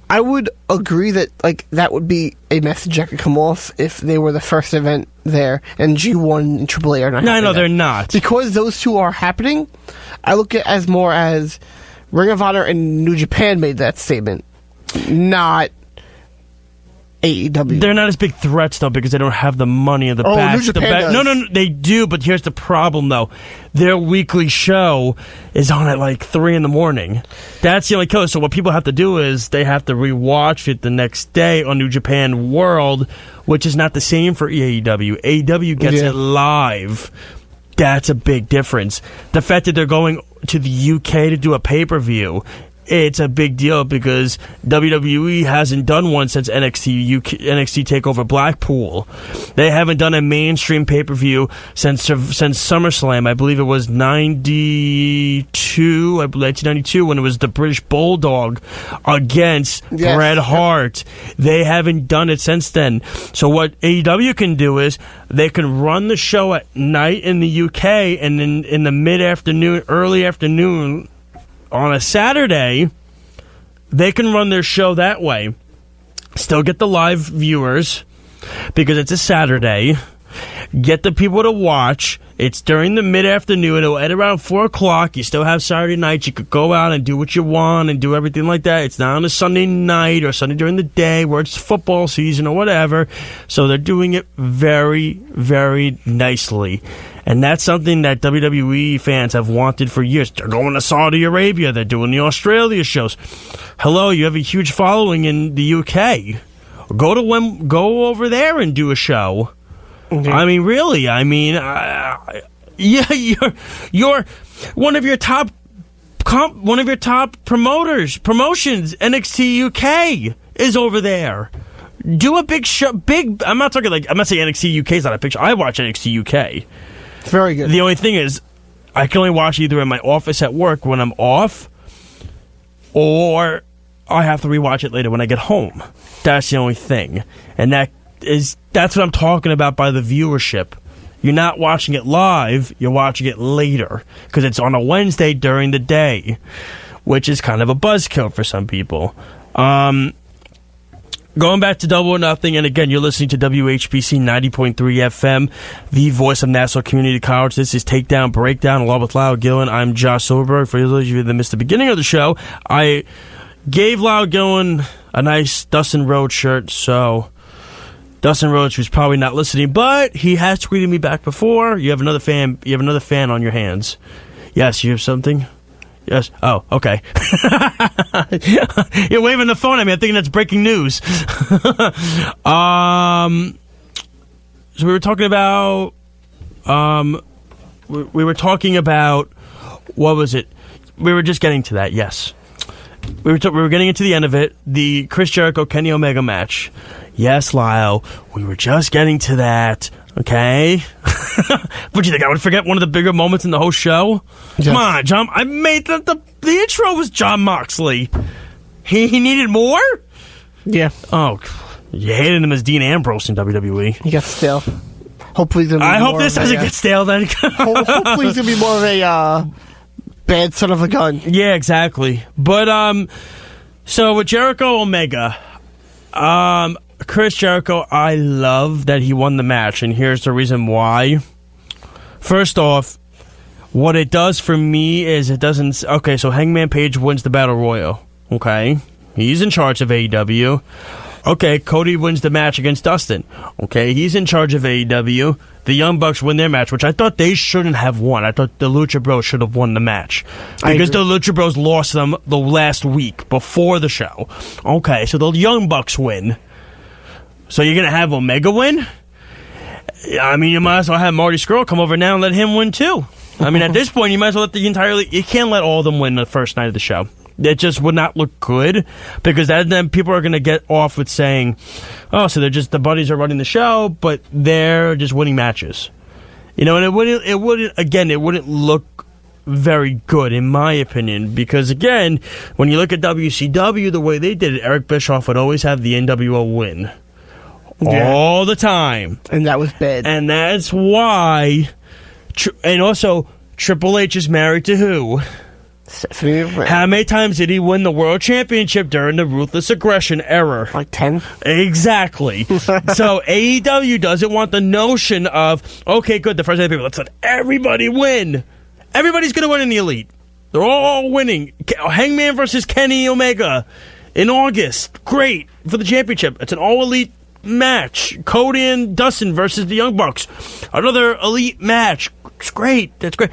I would agree that that would be a message that could come off if they were the first event there and G1 and AAA are not. No, they're not. Because those two are happening, I look at it as more as Ring of Honor and New Japan made that statement, not AEW. They're not as big threats, though, because they don't have the money in the back. New Japan does. No, they do, but here's the problem, though. Their weekly show is on at 3 in the morning. That's the only killer. So what people have to do is they have to rewatch it the next day on New Japan World, which is not the same for AEW. AEW gets it live. That's a big difference. The fact that they're going to the UK to do a pay-per-view, it's a big deal, because WWE hasn't done one since NXT Takeover Blackpool. They haven't done a mainstream pay-per-view since SummerSlam. I believe it was 1992, when it was the British Bulldog against Bret Hart. They haven't done it since then. So what AEW can do is they can run the show at night in the UK, and then in the mid-afternoon, early afternoon, on a Saturday, they can run their show that way. Still get the live viewers, because it's a Saturday. Get the people to watch. It's during the mid-afternoon. It'll end around 4 o'clock. You still have Saturday nights. You could go out and do what you want and do everything like that. It's not on a Sunday night or Sunday during the day where it's football season or whatever. So they're doing it very, very nicely. And that's something that WWE fans have wanted for years. They're going to Saudi Arabia. They're doing the Australia shows. Hello, you have a huge following in the UK. Go over there and do a show. Okay. I mean, really. You're one of your top promotions. NXT UK is over there. Do a big show. I'm not saying NXT UK is not a picture. I watch NXT UK. Very good. The only thing is, I can only watch either in my office at work when I'm off, or I have to rewatch it later when I get home. That's the only thing. And that's what I'm talking about by the viewership. You're not watching it live, you're watching it later, because it's on a Wednesday during the day, which is kind of a buzzkill for some people. Going back to Double or Nothing, and again, you're listening to WHPC 90.3 FM, the voice of Nassau Community College. This is Takedown Breakdown, along with Lyle Gillen. I'm Josh Silverberg. For those of you that missed the beginning of the show, I gave Lyle Gillen a nice Dustin Rhodes shirt, so Dustin Rhodes, who's probably not listening, but he has tweeted me back before. You have another fan on your hands. Yes, you have something? Yes. Oh, okay. You're waving the phone at me. I'm thinking that's breaking news. So we were talking about. We were talking about. What was it? We were just getting to that. Yes. We were getting into the end of it. The Chris Jericho Kenny Omega match. Yes, Lyle. We were just getting to that. Okay. What do you think? I would forget one of the bigger moments in the whole show? Yes. Come on, John. I made the intro was Jon Moxley. He needed more? Yeah. Oh, you hated him as Dean Ambrose in WWE. He got stale. Hopefully, I hope this doesn't get stale then. Hopefully, he's gonna be more of a bad son of a gun. Yeah, exactly. But so with Jericho Omega, Chris Jericho, I love that he won the match, and here's the reason why. First off, what it does for me is it doesn't... Okay, so Hangman Page wins the Battle Royal. Okay, he's in charge of AEW. Okay, Cody wins the match against Dustin. Okay, he's in charge of AEW. The Young Bucks win their match, which I thought they shouldn't have won. I thought the Lucha Bros should have won the match. Because the Lucha Bros lost them the last week before the show. Okay, so the Young Bucks win. So you're going to have Omega win? I mean, you might as well have Marty Scurll come over now and let him win too. I mean, at this point, you might as well let the entire league. You can't let all of them win the first night of the show. It just would not look good, because then people are going to get off with saying, "Oh, so they're just the buddies are running the show, but they're just winning matches." You know, and it wouldn't look very good in my opinion, because again, when you look at WCW, the way they did it, Eric Bischoff would always have the NWO win all the time, and that was bad. And that's why. And also, Triple H is married to who? How many times did he win the World Championship during the Ruthless Aggression era? Like 10. Exactly. So AEW doesn't want the notion of, okay, good, the first night people, let's let everybody win. Everybody's going to win in the Elite. They're all winning. Hangman versus Kenny Omega in August. Great for the championship. It's an all-elite match. Cody and Dustin versus the Young Bucks. Another elite match. It's great. That's great.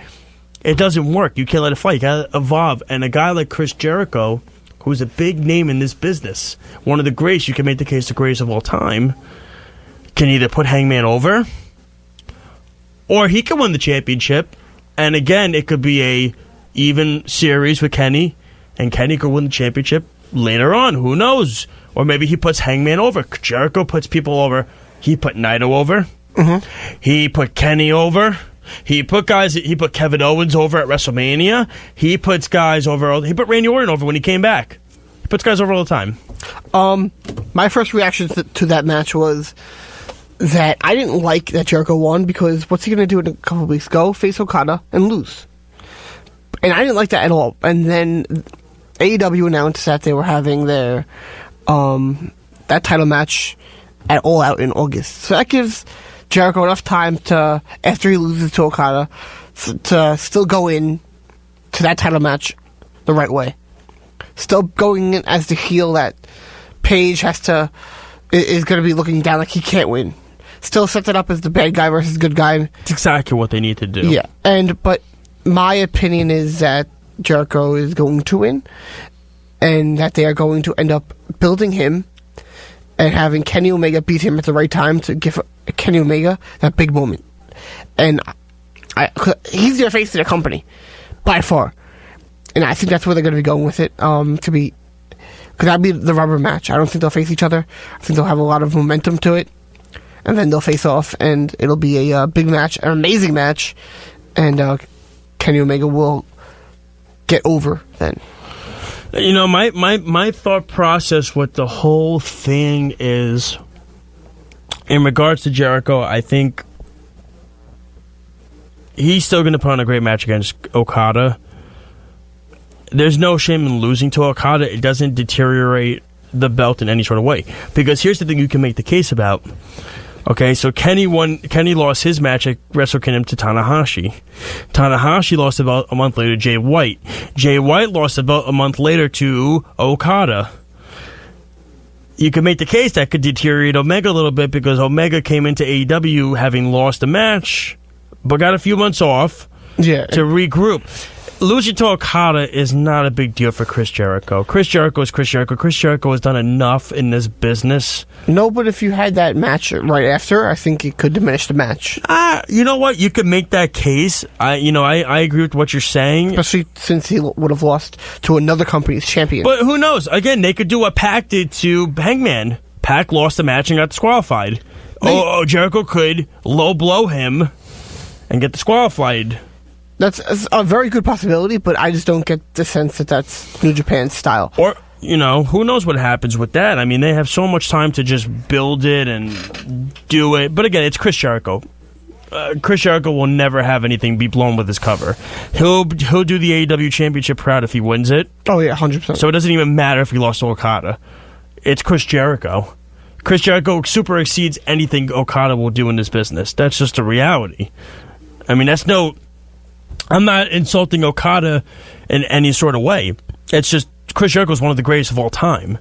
It doesn't work. You can't let it fight. You got to evolve. And a guy like Chris Jericho, who's a big name in this business, one of the greats, you can make the case the greatest of all time, can either put Hangman over, or he can win the championship. And again, it could be a even series with Kenny, and Kenny could win the championship later on. Who knows? Or maybe he puts Hangman over. Jericho puts people over. He put Naito over. Mm-hmm. He put Kenny over. He put Kevin Owens over at WrestleMania. He puts guys over. He put Randy Orton over when he came back. He puts guys over all the time. My first reaction to that match was that I didn't like that Jericho won, because what's he going to do in a couple of weeks? Go face Okada and lose. And I didn't like that at all. And then AEW announced that they were having their that title match at All Out in August. So that gives Jericho enough time to, after he loses to Okada, to still go in to that title match the right way. Still going in as the heel that Paige is going to be looking down like he can't win. Still sets it up as the bad guy versus good guy. It's exactly what they need to do. Yeah, but my opinion is that Jericho is going to win, and that they are going to end up building him and having Kenny Omega beat him at the right time to give Kenny Omega that big moment. And he's their face of the company, by far. And I think that's where they're going to be going with it, because that'll be the rubber match. I don't think they'll face each other. I think they'll have a lot of momentum to it. And then they'll face off, and it'll be a big match, an amazing match. And Kenny Omega will get over then. You know, my thought process with the whole thing is, in regards to Jericho, I think he's still going to put on a great match against Okada. There's no shame in losing to Okada. It doesn't deteriorate the belt in any sort of way. Because here's the thing you can make the case about. Okay, so Kenny lost his match at Wrestle Kingdom to Tanahashi. Tanahashi lost about a month later to Jay White. Jay White lost about a month later to Okada. You can make the case that could deteriorate Omega a little bit, because Omega came into AEW having lost a match, but got a few months off to regroup. Losing to Okada is not a big deal for Chris Jericho. Chris Jericho is Chris Jericho. Chris Jericho has done enough in this business. No, but if you had that match right after, I think it could diminish the match. You know what? You could make that case. I agree with what you're saying. Especially since he would have lost to another company's champion. But who knows? Again, they could do what Pac did to Hangman. Pac lost the match and got disqualified. Jericho could low blow him and get disqualified. That's a very good possibility, but I just don't get the sense that that's New Japan's style. Or, who knows what happens with that? I mean, they have so much time to just build it and do it. But again, it's Chris Jericho. Chris Jericho will never have anything be blown with his cover. He'll do the AEW Championship proud if he wins it. Oh, yeah, 100%. So it doesn't even matter if he lost to Okada. It's Chris Jericho. Chris Jericho super exceeds anything Okada will do in this business. That's just a reality. I mean, I'm not insulting Okada in any sort of way. It's just Chris Jericho is one of the greatest of all time.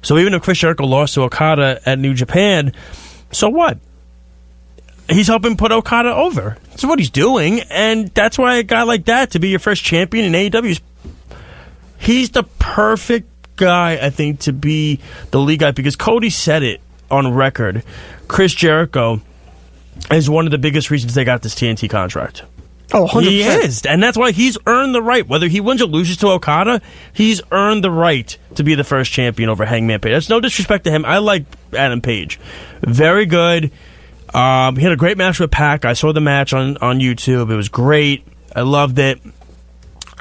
So even if Chris Jericho lost to Okada at New Japan, so what? He's helping put Okada over. That's what he's doing, and that's why a guy like that to be your first champion in AEW, he's the perfect guy, I think, to be the lead guy, because Cody said it on record. Chris Jericho is one of the biggest reasons they got this TNT contract. Oh, 100%. He is, and that's why he's earned the right. Whether he wins or loses to Okada, he's earned the right to be the first champion over Hangman Page. That's no disrespect to him. I like Adam Page. Very good. He had a great match with Pac. I saw the match on YouTube. It was great. I loved it.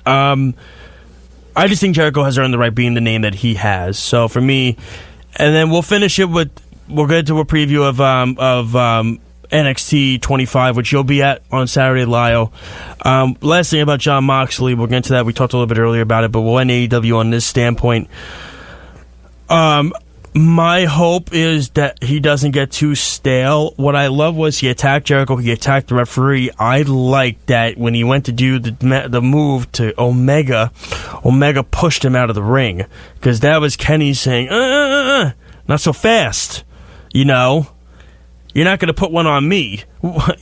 I just think Jericho has earned the right being the name that he has. So for me, and then we'll finish it with, we'll get to a preview of NXT 25, which you'll be at on Saturday, Lyle. Last thing about Jon Moxley, we'll get into that. We talked a little bit earlier about it, but we'll end AEW on this standpoint. My hope is that he doesn't get too stale. What I love was he attacked Jericho, he attacked the referee. I liked that when he went to do the move to Omega pushed him out of the ring. Because that was Kenny saying, not so fast, you know. You're not going to put one on me,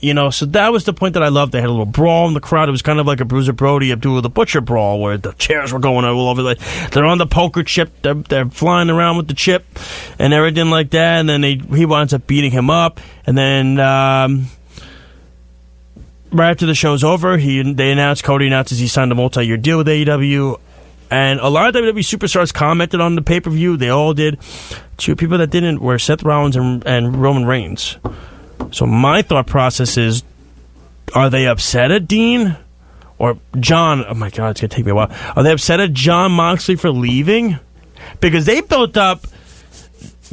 you know. So that was the point that I loved. They had a little brawl in the crowd. It was kind of like a Bruiser Brody Abdullah the Butcher brawl, where the chairs were going all over. They're on the poker chip. They're flying around with the chip and everything like that. And then he winds up beating him up. And then right after the show's over, Cody announces he signed a multi-year deal with AEW. And a lot of WWE superstars commented on the pay-per-view. They all did. Two people that didn't were Seth Rollins and Roman Reigns. So my thought process is, are they upset at Dean? Or John? Oh my God, it's going to take me a while. Are they upset at Jon Moxley for leaving? Because they built up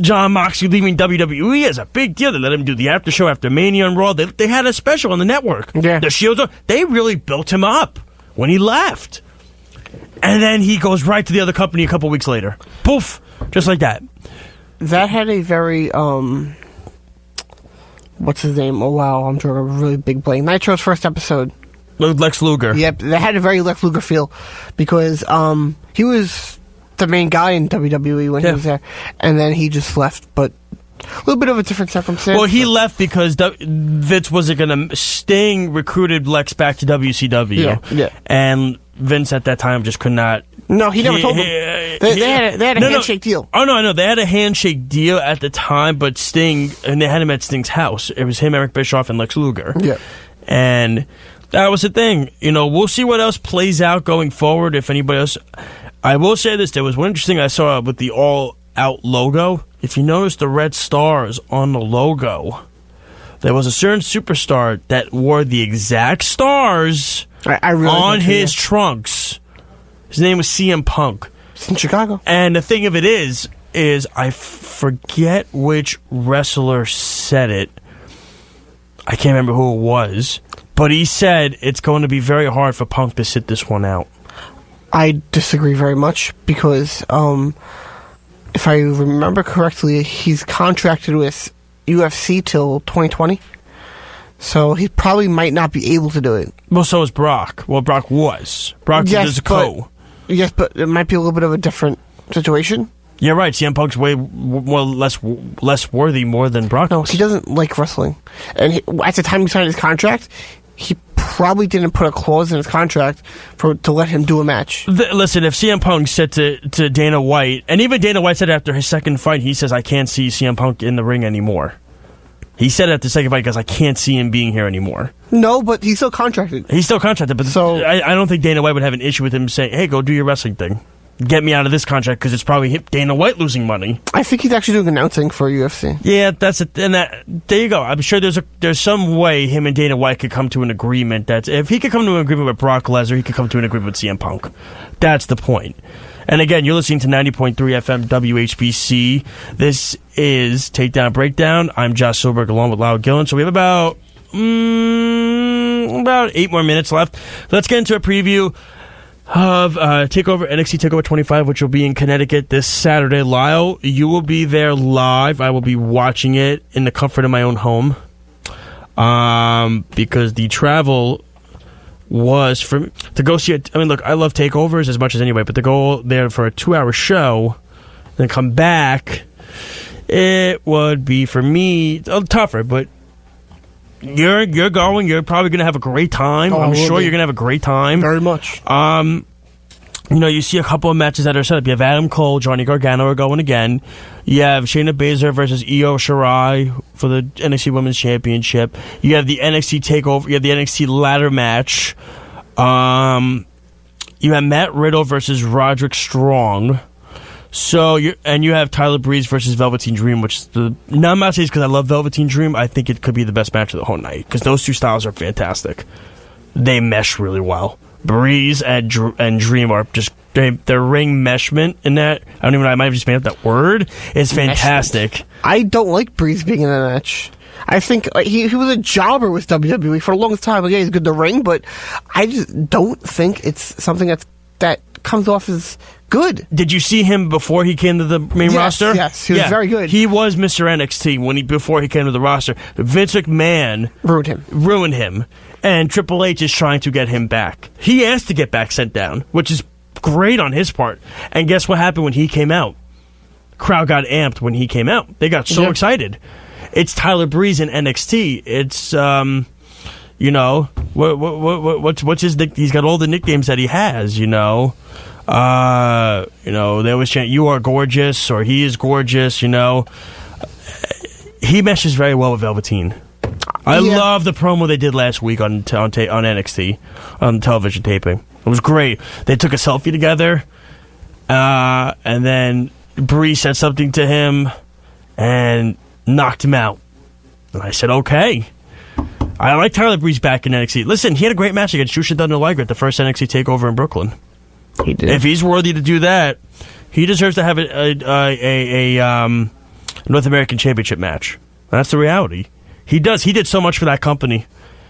Jon Moxley leaving WWE as a big deal. They let him do the after show after Mania and Raw. They had a special on the network. Yeah. The Shield. They really built him up when he left. And then he goes right to the other company a couple weeks later. Poof. Just like that. That had a very, what's his name? Oh, wow. I'm drawing a really big blank. Nitro's first episode. Lex Luger. Yep. That had a very Lex Luger feel because he was the main guy in WWE when he was there. And then he just left. But a little bit of a different circumstance. Well, he left because Vince wasn't going to... Sting recruited Lex back to WCW. Yeah. And Vince at that time just could not... No, he never told him. They had a handshake deal. Oh, no, I know. They had a handshake deal at the time, but Sting... And they had him at Sting's house. It was him, Eric Bischoff, and Lex Luger. Yeah. And that was the thing. You know, we'll see what else plays out going forward, if anybody else... I will say this. There was one interesting I saw with the all-out logo. If you notice the red stars on the logo, there was a certain superstar that wore the exact stars on his trunks. His name was CM Punk. It's in Chicago. And the thing of it is I forget which wrestler said it. I can't remember who it was. But he said it's going to be very hard for Punk to sit this one out. I disagree very much because... if I remember correctly, he's contracted with UFC till 2020. So he probably might not be able to do it. Well, so is Brock. Well, Brock was. Brock is a co. Yes, but it might be a little bit of a different situation. You're right. CM Punk's way less worthy more than Brock. No, he doesn't like wrestling. And at the time he signed his contract, he probably didn't put a clause in his contract to let him do a match. Listen, if CM Punk said to Dana White, and even Dana White said after his second fight, he says, I can't see CM Punk in the ring anymore. He said it at the second fight because I can't see him being here anymore. No, but he's still contracted. He's still contracted, but so, I don't think Dana White would have an issue with him saying, hey, go do your wrestling thing. Get me out of this contract because it's probably Dana White losing money. I think he's actually doing announcing for UFC. Yeah, that's it. And there you go. I'm sure there's some way him and Dana White could come to an agreement. That if he could come to an agreement with Brock Lesnar, he could come to an agreement with CM Punk. That's the point. And again, you're listening to 90.3 FM WHPC. This is Takedown Breakdown. I'm Josh Silberg along with Lyle Gillen. So we have about 8 more minutes left. Let's get into a preview of NXT Takeover 25, which will be in Connecticut this Saturday. Lyle, you will be there live. I will be watching it in the comfort of my own home because the travel was to go see it. I mean, look, I love takeovers as much as anybody, but to go there for a 2-hour show and come back, it would be for me tougher. But you're going. You're probably going to have a great time. I'm sure you're going to have a great time. Very much. you see a couple of matches that are set up. You have Adam Cole, Johnny Gargano are going again. You have Shayna Baszler versus Io Shirai for the NXT Women's Championship. You have the NXT Takeover. You have the NXT ladder match. You have Matt Riddle versus Roderick Strong. So you have Tyler Breeze versus Velveteen Dream, which is I'm not saying it's because I love Velveteen Dream. I think it could be the best match of the whole night because those two styles are fantastic. They mesh really well. Breeze and Dream are just their ring meshment in that. I don't even know. I might have just made up that word. It's fantastic. Meshment. I don't like Breeze being in that match. I think he was a jobber with WWE for a long time. Yeah, he's good to ring, but I just don't think it's something that comes off as good. Did you see him before he came to the main roster? Yes, he was very good. He was Mr. NXT before he came to the roster. Vince McMahon ruined him, and Triple H is trying to get him back. He asked to get back sent down, which is great on his part. And guess what happened when he came out? Crowd got amped when he came out. They got so excited. It's Tyler Breeze in NXT. It's what's his nick? He's got all the nicknames that he has. They always chant "You are gorgeous" or "He is gorgeous." He meshes very well with Velveteen. I love the promo they did last week on NXT on television taping. It was great. They took a selfie together, and then Breeze said something to him and knocked him out. And I said, okay. I like Tyler Breeze back in NXT. Listen, he had a great match against Jushin Thunder Liger at the first NXT TakeOver in Brooklyn. He did. If he's worthy to do that, he deserves to have a North American Championship match. That's the reality. He does. He did so much for that company.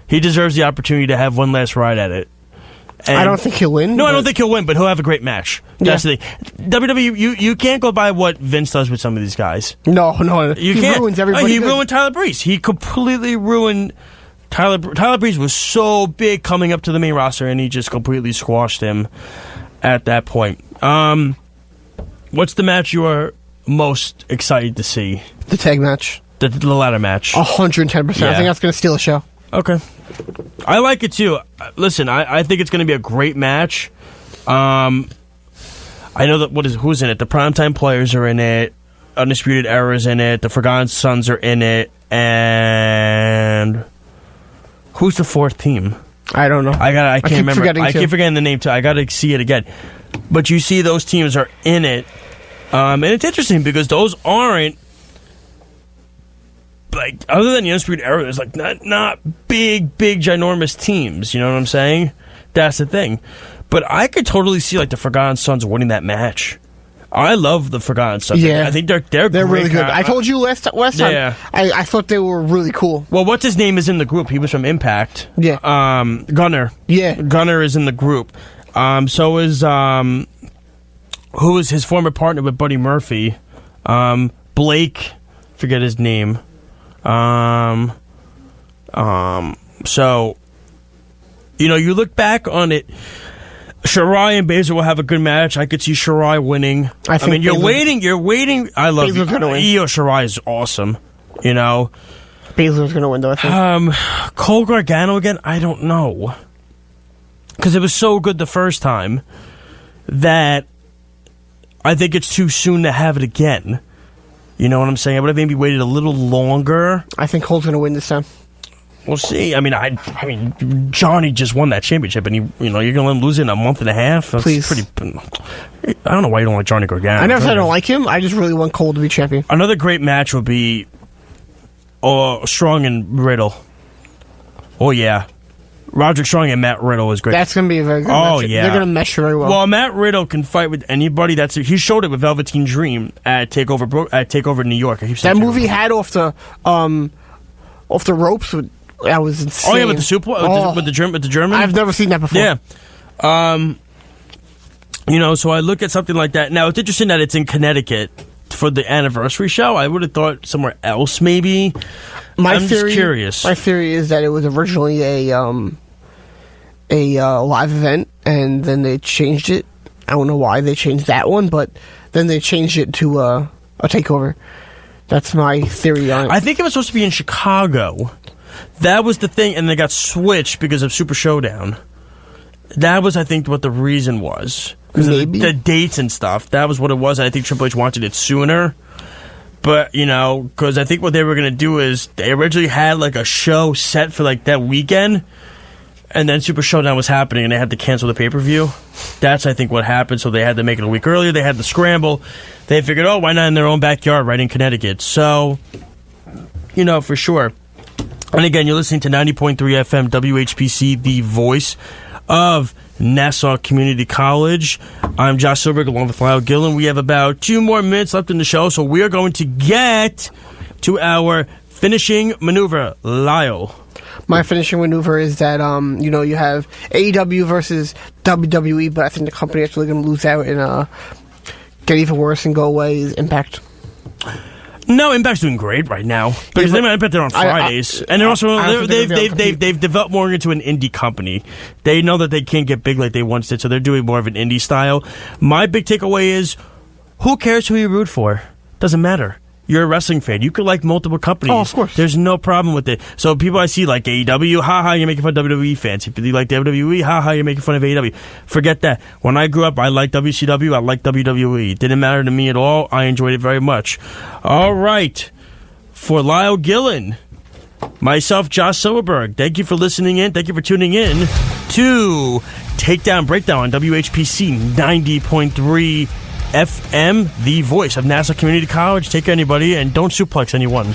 He deserves the opportunity to have one last ride at it. And I don't think he'll win. No, I don't think he'll win, but he'll have a great match. That's the thing. WWE, you can't go by what Vince does with some of these guys. No. He ruins everybody. He ruined Tyler Breeze. He completely ruined Tyler Breeze was so big coming up to the main roster, and he just completely squashed him at that point. What's the match you are most excited to see? The tag match. The ladder match. 110%. Yeah. I think that's going to steal a show. Okay. I like it too. Listen, I think it's going to be a great match. I know that who's in it? The Primetime Players are in it. Undisputed Era's in it. The Forgotten Sons are in it. And who's the fourth team? I don't know. I can't remember. I keep forgetting the name too. I got to see it again. But you see those teams are in it. And it's interesting because those aren't other than the Undisputed Era, there's not big, ginormous teams. You know what I'm saying? That's the thing. But I could totally see the Forgotten Sons winning that match. I love the Forgotten Sons. Yeah, I think they're really good. I told you last time. Yeah. I thought they were really cool. Well, what's his name is in the group? He was from Impact. Yeah. Gunner. Yeah. Gunner is in the group. So is who is his former partner with Buddy Murphy? Blake. Forget his name. So, you look back on it, Shirai and Baszler will have a good match. I could see Shirai winning. I mean, you're waiting. I love Io Shirai is awesome. Baszler's going to win, though, I think. Cole Gargano again? I don't know. Because it was so good the first time that I think it's too soon to have it again. You know what I'm saying? I would have maybe waited a little longer. I think Cole's going to win this time. We'll see. I mean, Johnny just won that championship, and you're going to let him lose it in a month and a half. That's Please. Pretty. I don't know why you don't like Johnny Gargano. I never said I don't like him. I just really want Cole to be champion. Another great match would be Strong and Riddle. Oh yeah, Roderick Strong and Matt Riddle is great. That's going to be a very good match. Oh yeah, they're going to mesh very well. Well, Matt Riddle can fight with anybody. He showed it with Velveteen Dream at Takeover New York. That movie had off the ropes. That was insane. Oh yeah, with the German. I've never seen that before. Yeah. So I look at something like that. Now it's interesting that it's in Connecticut for the anniversary show. I would have thought somewhere else maybe. I'm just curious. My theory is that it was originally a live event, and then they changed it. I don't know why they changed that one, but then they changed it to a takeover. That's my theory on it. I think it was supposed to be in Chicago. That was the thing, and they got switched because of Super Showdown. That was, I think, what the reason was. because of the dates and stuff. That was what it was. And I think Triple H wanted it sooner. But, because I think what they were going to do is they originally had like a show set for like that weekend, and then Super Showdown was happening and they had to cancel the pay-per-view. That's, I think, what happened. So they had to make it a week earlier. They had the scramble. They figured, why not in their own backyard right in Connecticut? So, for sure. And again, you're listening to 90.3 FM WHPC, the voice of Nassau Community College. I'm Josh Silberg along with Lyle Gillen. We have about 2 more minutes left in the show, so we are going to get to our finishing maneuver. Lyle. My finishing maneuver is that, you have AEW versus WWE, but I think the company that's really going to lose out and get even worse and go away is Impact. No, Impact's doing great right now because I bet they're on Fridays, and they're also they've developed more into an indie company. They know that they can't get big like they once did, so they're doing more of an indie style. My big takeaway is, who cares who you root for? Doesn't matter. You're a wrestling fan. You could like multiple companies. Oh, of course. There's no problem with it. So people I see like AEW, haha, you're making fun of WWE fans. If you like WWE, haha, you're making fun of AEW. Forget that. When I grew up, I liked WCW, I liked WWE. It didn't matter to me at all. I enjoyed it very much. All right. For Lyle Gillen, myself, Josh Silverberg, thank you for listening in. Thank you for tuning in to Takedown Breakdown on WHPC 90.3 FM, the voice of Nassau Community College. Take care, anybody, and don't suplex anyone.